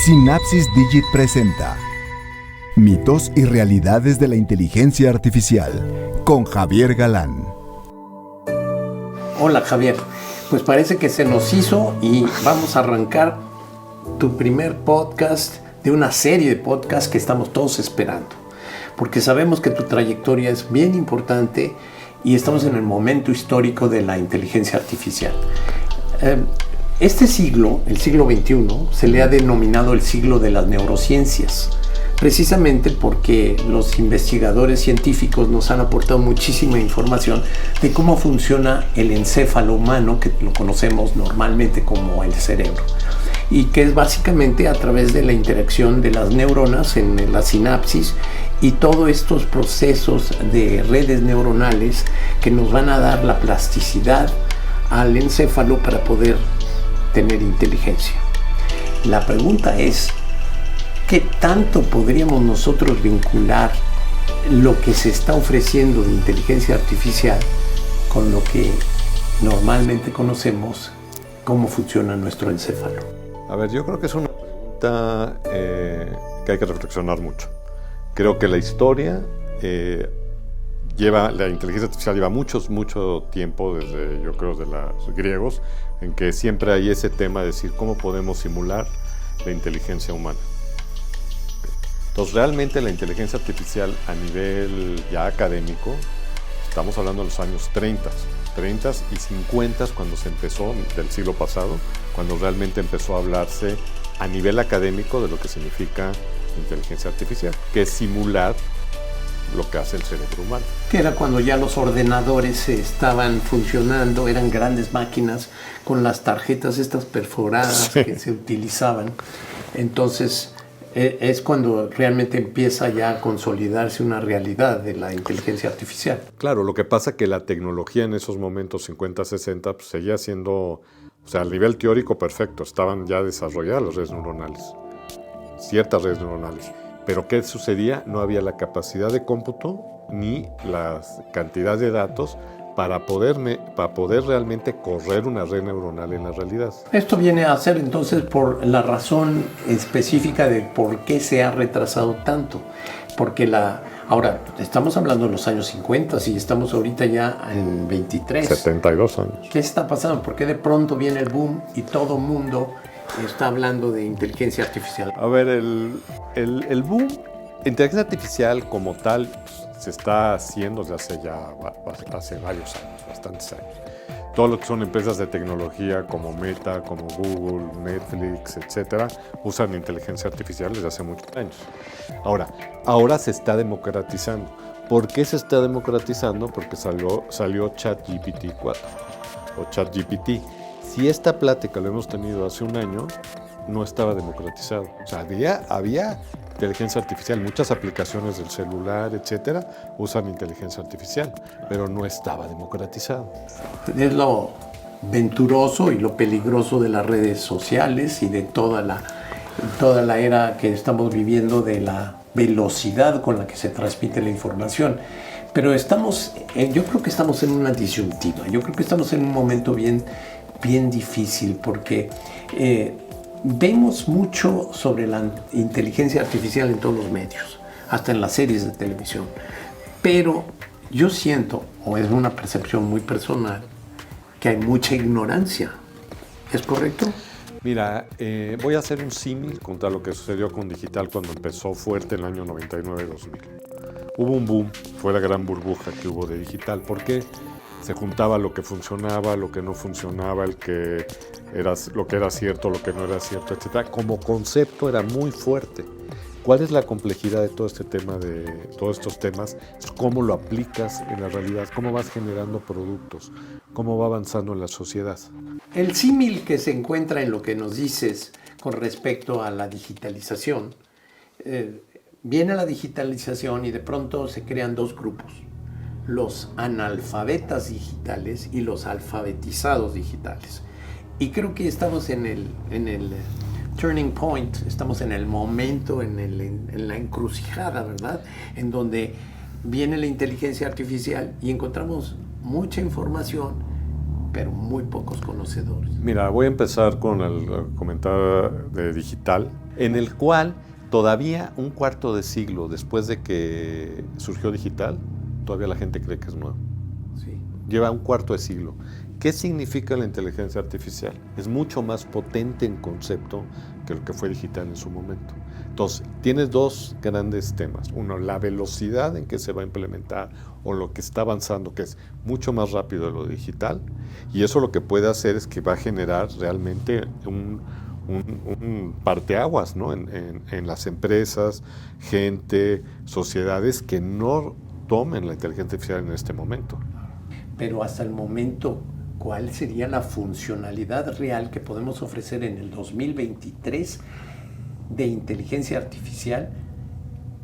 Synapsis Digit presenta Mitos y realidades de la inteligencia artificial con Javier Galán. Hola Javier, pues parece que se nos hizo y vamos a arrancar tu primer podcast de una serie de podcasts que estamos todos esperando, porque sabemos que tu trayectoria es bien importante y estamos en el momento histórico de la inteligencia artificial. Este siglo, el siglo XXI, se le ha denominado el siglo de las neurociencias, precisamente porque los investigadores científicos nos han aportado muchísima información de cómo funciona el encéfalo humano, que lo conocemos normalmente como el cerebro, y que es básicamente a través de la interacción de las neuronas en la sinapsis y todos estos procesos de redes neuronales que nos van a dar la plasticidad al encéfalo para poder tener inteligencia. La pregunta es, ¿qué tanto podríamos nosotros vincular lo que se está ofreciendo de inteligencia artificial con lo que normalmente conocemos cómo funciona nuestro encéfalo? A ver, yo creo que es una pregunta que hay que reflexionar mucho. Creo que la historia la inteligencia artificial lleva mucho tiempo, desde los griegos, en que siempre hay ese tema de decir cómo podemos simular la inteligencia humana. Entonces, realmente la inteligencia artificial a nivel ya académico, estamos hablando de los años 30 y 50, cuando se empezó, del siglo pasado, cuando realmente empezó a hablarse a nivel académico de lo que significa inteligencia artificial, que es simular lo que hace el cerebro humano. Que era cuando ya los ordenadores estaban funcionando, eran grandes máquinas con las tarjetas estas perforadas que se utilizaban. Entonces es cuando realmente empieza ya a consolidarse una realidad de la inteligencia artificial. Claro, lo que pasa es que la tecnología en esos momentos 50, 60 pues seguía siendo, o sea, a nivel teórico perfecto, estaban ya desarrolladas las redes neuronales, ciertas redes neuronales. Pero ¿qué sucedía? No había la capacidad de cómputo ni la cantidad de datos para poder realmente correr una red neuronal en la realidad. Esto viene a ser entonces por la razón específica de por qué se ha retrasado tanto. Porque ahora estamos hablando de los años 50 y estamos ahorita ya en 23. 72 años. ¿Qué está pasando? ¿Por qué de pronto viene el boom y todo el mundo está hablando de inteligencia artificial? A ver, el boom, inteligencia artificial como tal, pues, se está haciendo desde hace varios años, bastantes años. Todo lo que son empresas de tecnología como Meta, como Google, Netflix, etcétera, usan inteligencia artificial desde hace muchos años. Ahora se está democratizando. ¿Por qué se está democratizando? Porque salió ChatGPT 4 o ChatGPT. Si esta plática lo hemos tenido hace un año, no estaba democratizado. O sea, había inteligencia artificial, muchas aplicaciones del celular, etcétera, usan inteligencia artificial, pero no estaba democratizado. Es lo venturoso y lo peligroso de las redes sociales y de toda la era que estamos viviendo, de la velocidad con la que se transmite la información. Pero yo creo que estamos en una disyuntiva, yo creo que estamos en un momento bien difícil, porque vemos mucho sobre la inteligencia artificial en todos los medios, hasta en las series de televisión, pero yo siento, o es una percepción muy personal, que hay mucha ignorancia. ¿Es correcto? Mira, voy a hacer un símil contra lo que sucedió con digital cuando empezó fuerte en el año 99-2000. Hubo un boom, fue la gran burbuja que hubo de digital. ¿Por qué? Se juntaba lo que funcionaba, lo que no funcionaba, lo que era cierto, lo que no era cierto, etc. Como concepto era muy fuerte. ¿Cuál es la complejidad de todo este tema, de todos estos temas? Es cómo lo aplicas en la realidad, cómo vas generando productos, cómo va avanzando en la sociedad. El símil que se encuentra en lo que nos dices con respecto a la digitalización, viene la digitalización y de pronto se crean dos grupos: los analfabetas digitales y los alfabetizados digitales. Y creo que estamos en el turning point, estamos en el momento, en la encrucijada, ¿verdad? En donde viene la inteligencia artificial y encontramos mucha información, pero muy pocos conocedores. Mira, voy a empezar con el comentario de digital, en el cual todavía un cuarto de siglo después de que surgió digital, todavía la gente cree que es nuevo. Sí. Lleva un cuarto de siglo. ¿Qué significa la inteligencia artificial? Es mucho más potente en concepto que lo que fue digital en su momento. Entonces, tienes dos grandes temas. Uno, la velocidad en que se va a implementar o lo que está avanzando, que es mucho más rápido de lo digital. Y eso lo que puede hacer es que va a generar realmente un parteaguas, ¿no? en las empresas, gente, sociedades que no tomen la inteligencia artificial en este momento. Pero hasta el momento, ¿cuál sería la funcionalidad real que podemos ofrecer en el 2023 de inteligencia artificial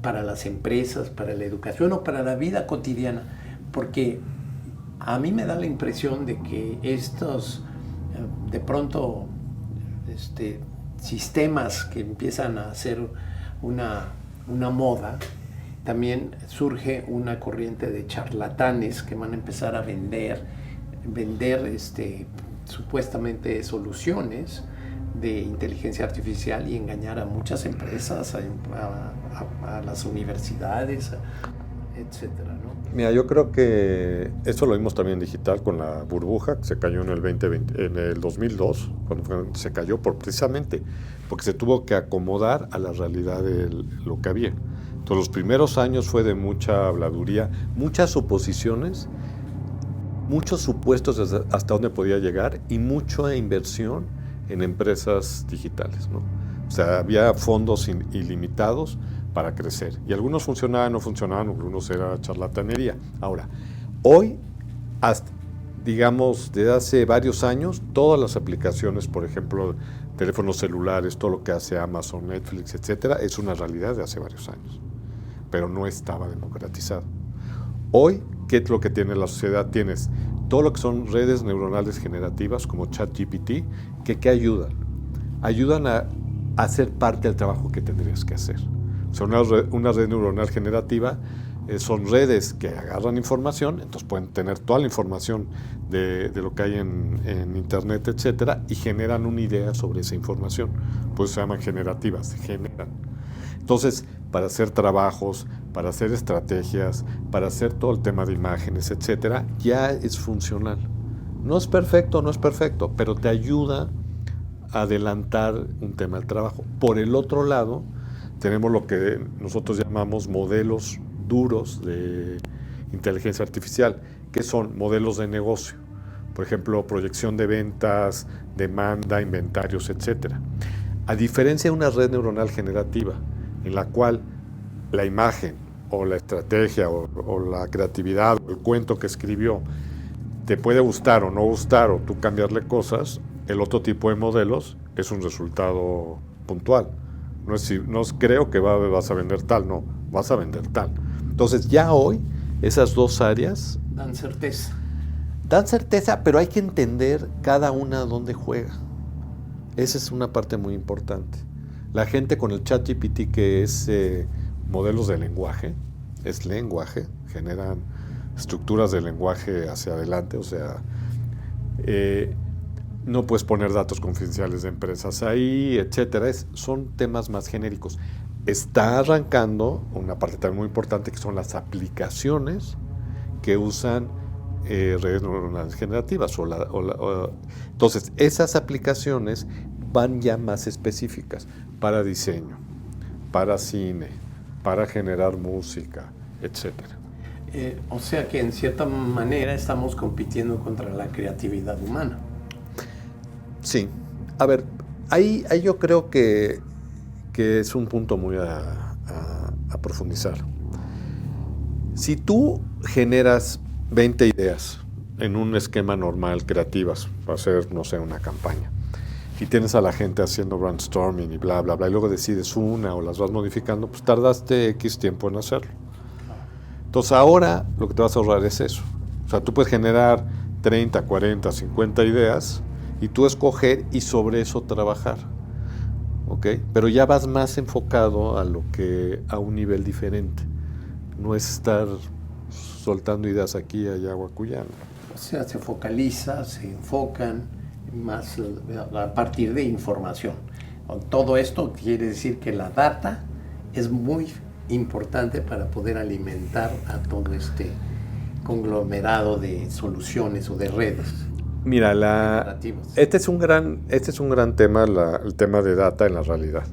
para las empresas, para la educación o para la vida cotidiana? Porque a mí me da la impresión de que estos, de pronto, sistemas que empiezan a ser una moda, también surge una corriente de charlatanes que van a empezar a vender supuestamente soluciones de inteligencia artificial y engañar a muchas empresas, a las universidades, etcétera, ¿no? Mira, yo creo que eso lo vimos también digital con la burbuja que se cayó en el 2002, cuando se cayó precisamente porque se tuvo que acomodar a la realidad de lo que había. Entonces, los primeros años fue de mucha habladuría, muchas suposiciones, muchos supuestos hasta dónde podía llegar y mucha inversión en empresas digitales, ¿no? O sea, había fondos ilimitados para crecer. Y algunos funcionaban, no funcionaban, algunos era charlatanería. Ahora, hoy, digamos, desde hace varios años, todas las aplicaciones, por ejemplo, teléfonos celulares, todo lo que hace Amazon, Netflix, etcétera, es una realidad de hace varios años. Pero no estaba democratizado. Hoy, ¿qué es lo que tiene la sociedad? Tienes todo lo que son redes neuronales generativas, como ChatGPT, que ayudan. Ayudan a hacer parte del trabajo que tendrías que hacer. O sea, una red neuronal generativa son redes que agarran información, entonces pueden tener toda la información de lo que hay en Internet, etcétera, y generan una idea sobre esa información. Pues se llaman generativas, se generan. Entonces, para hacer trabajos, para hacer estrategias, para hacer todo el tema de imágenes, etcétera, ya es funcional. No es perfecto, pero te ayuda a adelantar un tema del trabajo. Por el otro lado, tenemos lo que nosotros llamamos modelos duros de inteligencia artificial, que son modelos de negocio. Por ejemplo, proyección de ventas, demanda, inventarios, etcétera. A diferencia de una red neuronal generativa, en la cual la imagen o la estrategia o la creatividad o el cuento que escribió te puede gustar o no gustar o tú cambiarle cosas, el otro tipo de modelos es un resultado puntual. No creo que vas a vender tal, no, vas a vender tal. Entonces ya hoy esas dos áreas dan certeza. Dan certeza, pero hay que entender cada una dónde juega. Esa es una parte muy importante. La gente con el ChatGPT, que es modelos de lenguaje, es lenguaje, generan estructuras de lenguaje hacia adelante, o sea, no puedes poner datos confidenciales de empresas ahí, etcétera. Son temas más genéricos. Está arrancando una parte también muy importante, que son las aplicaciones que usan redes neuronales generativas. Entonces, esas aplicaciones van ya más específicas para diseño, para cine, para generar música, etcétera. O sea que en cierta manera estamos compitiendo contra la creatividad humana. Sí. A ver, ahí yo creo que es un punto muy a profundizar. Si tú generas 20 ideas en un esquema normal, creativas, para hacer, no sé, una campaña, y tienes a la gente haciendo brainstorming y bla, bla, bla, y luego decides una o las vas modificando, pues tardaste X tiempo en hacerlo. Entonces ahora lo que te vas a ahorrar es eso. O sea, tú puedes generar 30, 40, 50 ideas y tú escoger y sobre eso trabajar. ¿Ok? Pero ya vas más enfocado a un nivel diferente. No es estar soltando ideas aquí, allá o acullá. O sea, se focaliza, se enfocan más a partir de información. Todo esto quiere decir que la data es muy importante para poder alimentar a todo este conglomerado de soluciones o de redes. Mira, este es un gran tema, el tema de data en la realidad.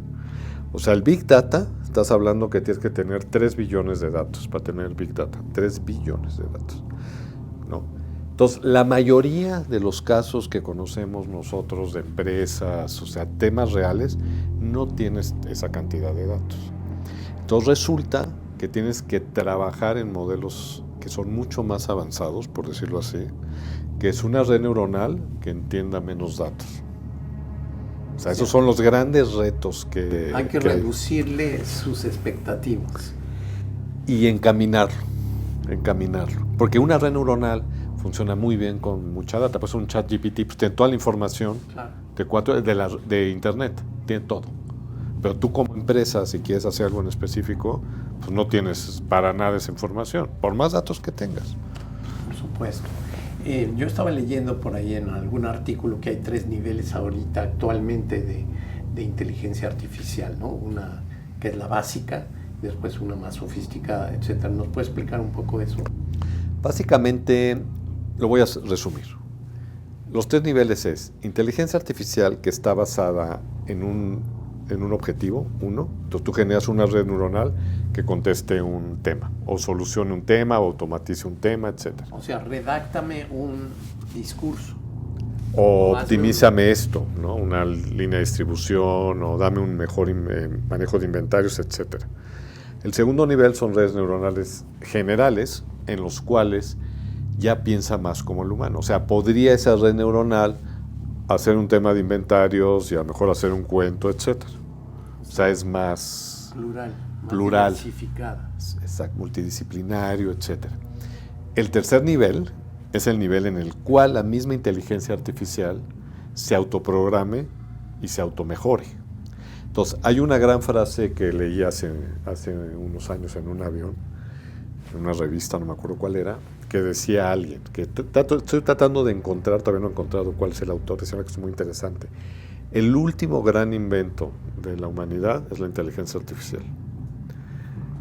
O sea, el Big Data, estás hablando que tienes que tener 3 billones de datos para tener Big Data. 3 billones de datos, ¿no? Entonces, la mayoría de los casos que conocemos nosotros de empresas, o sea, temas reales, no tienes esa cantidad de datos. Entonces, resulta que tienes que trabajar en modelos que son mucho más avanzados, por decirlo así, que es una red neuronal que entienda menos datos. O sea, esos son los grandes retos que hay que reducirle sus expectativas. Y encaminarlo. Porque una red neuronal funciona muy bien con mucha data. Pues un ChatGPT pues, tiene toda la información de Internet, tiene todo. Pero tú como empresa, si quieres hacer algo en específico, pues no tienes para nada esa información, por más datos que tengas. Por supuesto. Yo estaba leyendo por ahí en algún artículo que hay 3 niveles ahorita actualmente de inteligencia artificial, ¿no? Una que es la básica, después una más sofisticada, etcétera. ¿Nos puede explicar un poco eso? Básicamente, lo voy a resumir. Los 3 niveles es inteligencia artificial que está basada en un objetivo, uno. Entonces tú generas una red neuronal que conteste un tema, o solucione un tema, o automatice un tema, etc. O sea, redáctame un discurso. O optimízame esto, ¿no? Una línea de distribución, o dame un mejor manejo de inventarios, etc. El segundo nivel son redes neuronales generales, en los cuales ya piensa más como el humano. O sea, podría esa red neuronal hacer un tema de inventarios y a lo mejor hacer un cuento, etc. O sea, es más plural, diversificada. Exacto, multidisciplinario, etc. El tercer nivel es el nivel en el cual la misma inteligencia artificial se autoprograme y se automejore. Entonces, hay una gran frase que leí hace unos años en un avión, en una revista, no me acuerdo cuál era, que decía alguien, que estoy tratando de encontrar, todavía no he encontrado cuál es el autor, decía que es muy interesante. El último gran invento de la humanidad es la inteligencia artificial.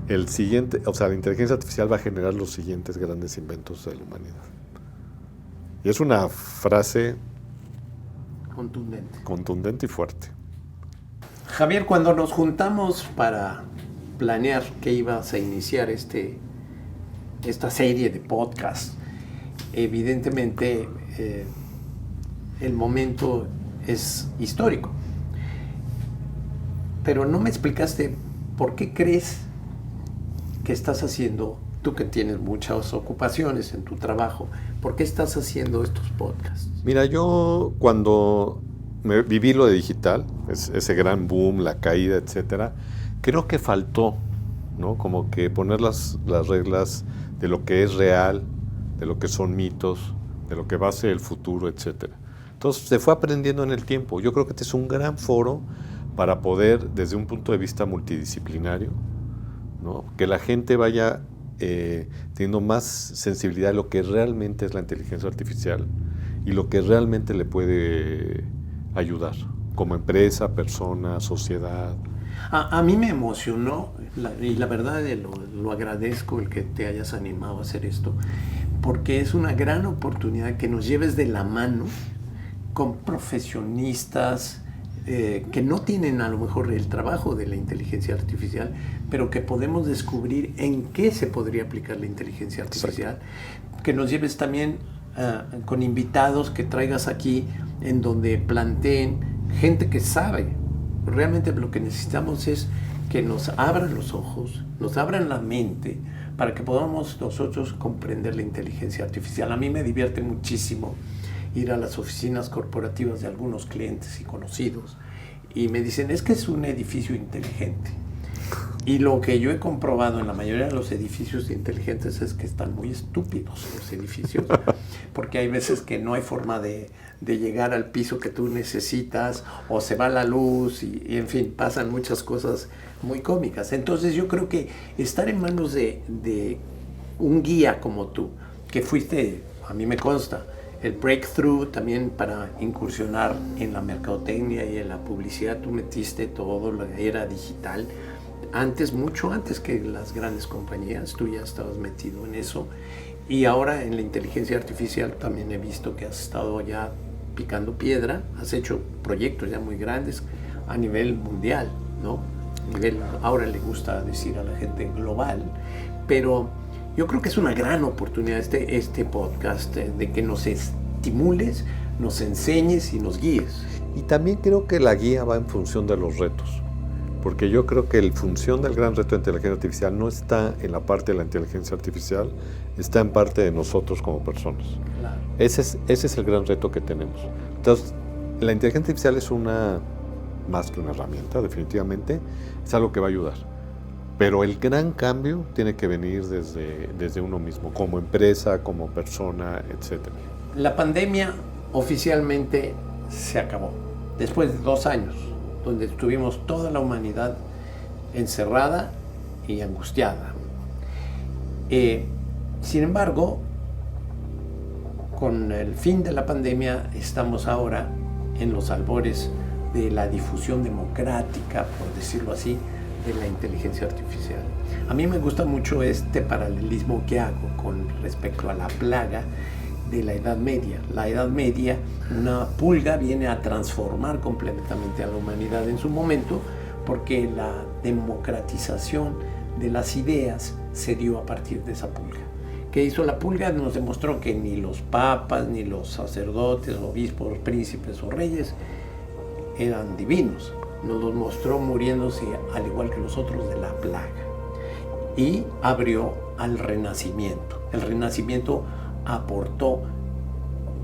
El siguiente, o sea, la inteligencia artificial va a generar los siguientes grandes inventos de la humanidad. Y es una frase contundente y fuerte. Javier, cuando nos juntamos para planear que ibas a iniciar esta serie de podcasts, evidentemente el momento es histórico. Pero no me explicaste por qué crees que estás haciendo, tú que tienes muchas ocupaciones en tu trabajo, ¿por qué estás haciendo estos podcasts? Mira, yo cuando viví lo de digital, ese gran boom, la caída, etcétera, creo que faltó, ¿no? Como que poner las reglas de lo que es real, de lo que son mitos, de lo que va a ser el futuro, etcétera. Entonces se fue aprendiendo en el tiempo. Yo creo que este es un gran foro para poder, desde un punto de vista multidisciplinario, ¿no? Que la gente vaya teniendo más sensibilidad a lo que realmente es la inteligencia artificial y lo que realmente le puede ayudar como empresa, persona, sociedad. A mí me emocionó y la verdad lo agradezco el que te hayas animado a hacer esto, porque es una gran oportunidad que nos lleves de la mano con profesionistas que no tienen a lo mejor el trabajo de la inteligencia artificial, pero que podemos descubrir en qué se podría aplicar la inteligencia artificial. Exacto. Que nos lleves también con invitados que traigas aquí en donde planteen gente que sabe. Realmente lo que necesitamos es que nos abran los ojos, nos abran la mente para que podamos nosotros comprender la inteligencia artificial. A mí me divierte muchísimo ir a las oficinas corporativas de algunos clientes y conocidos y me dicen, es que es un edificio inteligente. Y lo que yo he comprobado en la mayoría de los edificios inteligentes es que están muy estúpidos los edificios, porque hay veces que no hay forma de llegar al piso que tú necesitas, o se va la luz, y en fin, pasan muchas cosas muy cómicas. Entonces yo creo que estar en manos de un guía como tú, que fuiste a mí me consta, el breakthrough también para incursionar en la mercadotecnia y en la publicidad, tú metiste todo la era digital. Antes, mucho antes que las grandes compañías, tú ya estabas metido en eso. Y ahora en la inteligencia artificial también he visto que has estado ya picando piedra, has hecho proyectos ya muy grandes a nivel mundial, ¿no? A nivel, ahora le gusta decir a la gente global, pero yo creo que es una gran oportunidad este podcast de que nos estimules, nos enseñes y nos guíes. Y también creo que la guía va en función de los retos. Porque yo creo que la función del gran reto de inteligencia artificial no está en la parte de la inteligencia artificial, está en parte de nosotros como personas. Claro. Ese es el gran reto que tenemos. Entonces, la inteligencia artificial es más que una herramienta, definitivamente, es algo que va a ayudar. Pero el gran cambio tiene que venir desde uno mismo, como empresa, como persona, etc. La pandemia oficialmente se acabó, después de 2 años. Donde estuvimos toda la humanidad encerrada y angustiada. Sin embargo, con el fin de la pandemia estamos ahora en los albores de la difusión democrática, por decirlo así, de la inteligencia artificial. A mí me gusta mucho este paralelismo que hago con respecto a la plaga de la Edad Media. La Edad Media, una pulga viene a transformar completamente a la humanidad en su momento, porque la democratización de las ideas se dio a partir de esa pulga. ¿Qué hizo la pulga? Nos demostró que ni los papas, ni los sacerdotes, obispos, príncipes o reyes eran divinos. Nos los mostró muriéndose al igual que los otros de la plaga. Y abrió al Renacimiento. El Renacimiento aportó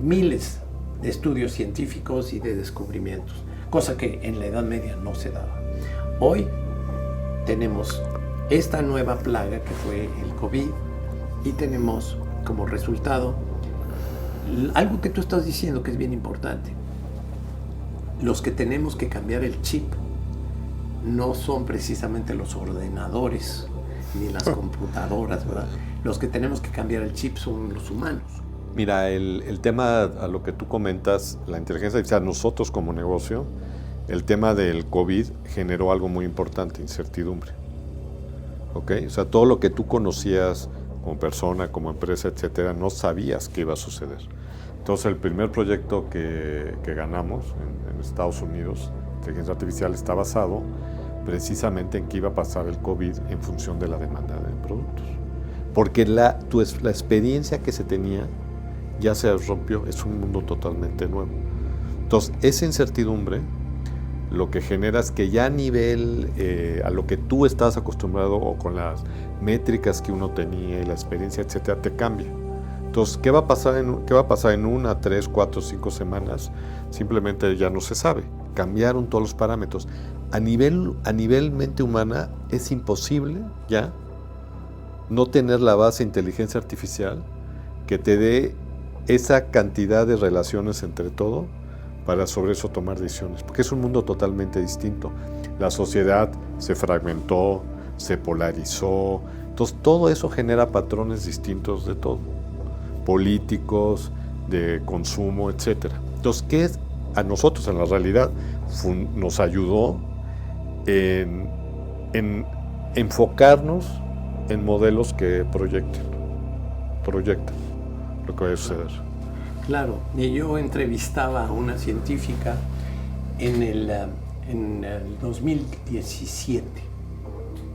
miles de estudios científicos y de descubrimientos, cosa que en la Edad Media no se daba. Hoy tenemos esta nueva plaga que fue el COVID y tenemos como resultado algo que tú estás diciendo que es bien importante. Los que tenemos que cambiar el chip no son precisamente los ordenadores ni las computadoras, ¿verdad? Los que tenemos que cambiar el chip son los humanos. Mira, el tema a lo que tú comentas, la inteligencia artificial, nosotros como negocio, el tema del COVID generó algo muy importante, incertidumbre. ¿Ok? O sea, todo lo que tú conocías como persona, como empresa, etcétera, no sabías qué iba a suceder. Entonces, el primer proyecto que ganamos en Estados Unidos, inteligencia artificial, está basado precisamente en qué iba a pasar el COVID en función de la demanda de productos. Porque la experiencia que se tenía ya se rompió, es un mundo totalmente nuevo. Entonces, esa incertidumbre lo que genera es que ya a nivel, a lo que tú estás acostumbrado o con las métricas que uno tenía y la experiencia, etcétera, te cambia. Entonces, ¿qué va a pasar en 1, 3, 4, 5 semanas? Simplemente ya no se sabe. Cambiaron todos los parámetros. A nivel mente humana es imposible ya no tener la base de inteligencia artificial que te dé esa cantidad de relaciones entre todo para sobre eso tomar decisiones, porque es un mundo totalmente distinto. La sociedad se fragmentó, se polarizó, entonces todo eso genera patrones distintos de todo, políticos, de consumo, etc. Entonces, ¿qué es? A nosotros en la realidad nos ayudó en enfocarnos en modelos que proyectan lo que va a suceder. Claro, y yo entrevistaba a una científica en el 2017,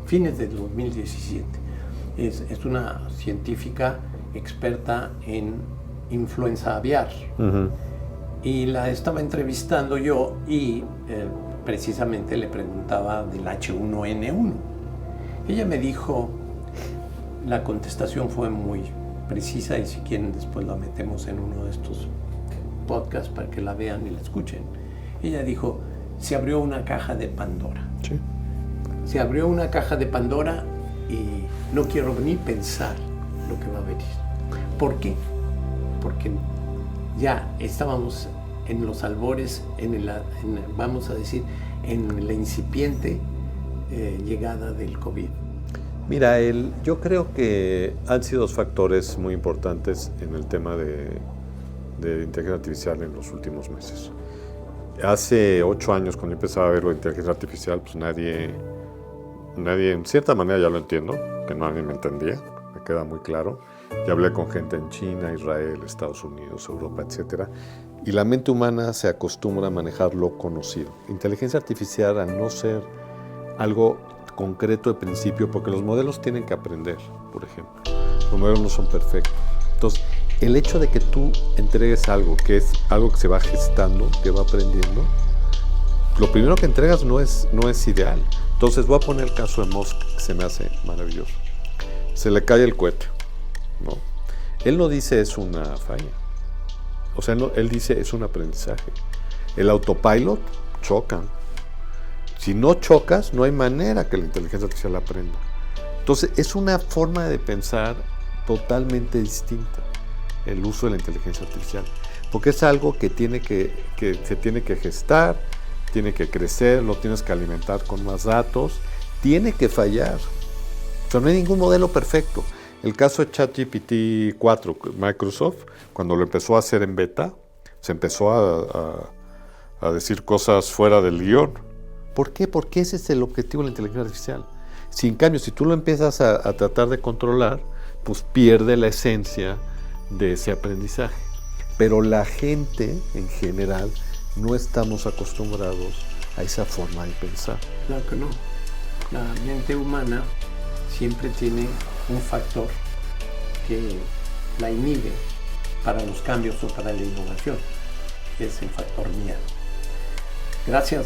fines del 2017. Es una científica experta en influenza aviar. Uh-huh. Y la estaba entrevistando yo y precisamente le preguntaba del H1N1. Ella me dijo, la contestación fue muy precisa y si quieren después la metemos en uno de estos podcasts para que la vean y la escuchen. Ella dijo, se abrió una caja de Pandora. Sí. Se abrió una caja de Pandora y no quiero ni pensar lo que va a venir. ¿Por qué? Porque ya estábamos en los albores, vamos a decir, en la incipiente llegada del COVID. Mira, yo creo que han sido dos factores muy importantes en el tema de inteligencia artificial en los últimos meses. Hace 8 años, cuando empezaba a ver la inteligencia artificial, pues nadie en cierta manera ya lo entiendo, que nadie me entendía, me queda muy claro. Ya hablé con gente en China, Israel, Estados Unidos, Europa, etc. Y la mente humana se acostumbra a manejar lo conocido. Inteligencia artificial, al no ser algo concreto de principio, porque los modelos tienen que aprender, por ejemplo. Los modelos no son perfectos. Entonces, el hecho de que tú entregues algo que es algo que se va gestando, que va aprendiendo, lo primero que entregas no es ideal. Entonces, voy a poner el caso de Musk, que se me hace maravilloso. Se le cae el cohete, ¿no? Él no dice es una falla. O sea, él dice es un aprendizaje. El autopilot chocan. Si no chocas, no hay manera que la inteligencia artificial aprenda. Entonces, es una forma de pensar totalmente distinta el uso de la inteligencia artificial, porque es algo que se tiene que gestar, tiene que crecer, lo tienes que alimentar con más datos, tiene que fallar. O sea, no hay ningún modelo perfecto. El caso de ChatGPT 4, Microsoft, cuando lo empezó a hacer en beta, se empezó a decir cosas fuera del guión. ¿Por qué? Porque ese es el objetivo de la inteligencia artificial. Si en cambio, si tú lo empiezas a tratar de controlar, pues pierde la esencia de ese aprendizaje. Pero la gente, en general, no estamos acostumbrados a esa forma de pensar. Claro que no. La mente humana siempre tiene un factor que la inhibe para los cambios o para la innovación. Es el factor miedo. Gracias.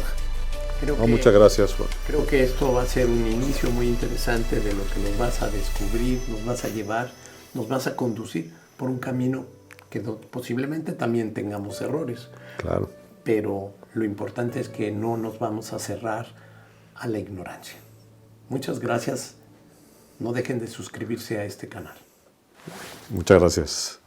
Muchas gracias, Juan. Creo que esto va a ser un inicio muy interesante de lo que nos vas a descubrir, nos vas a llevar, nos vas a conducir por un camino que posiblemente también tengamos errores. Claro. Pero lo importante es que no nos vamos a cerrar a la ignorancia. Muchas gracias. No dejen de suscribirse a este canal. Muchas gracias.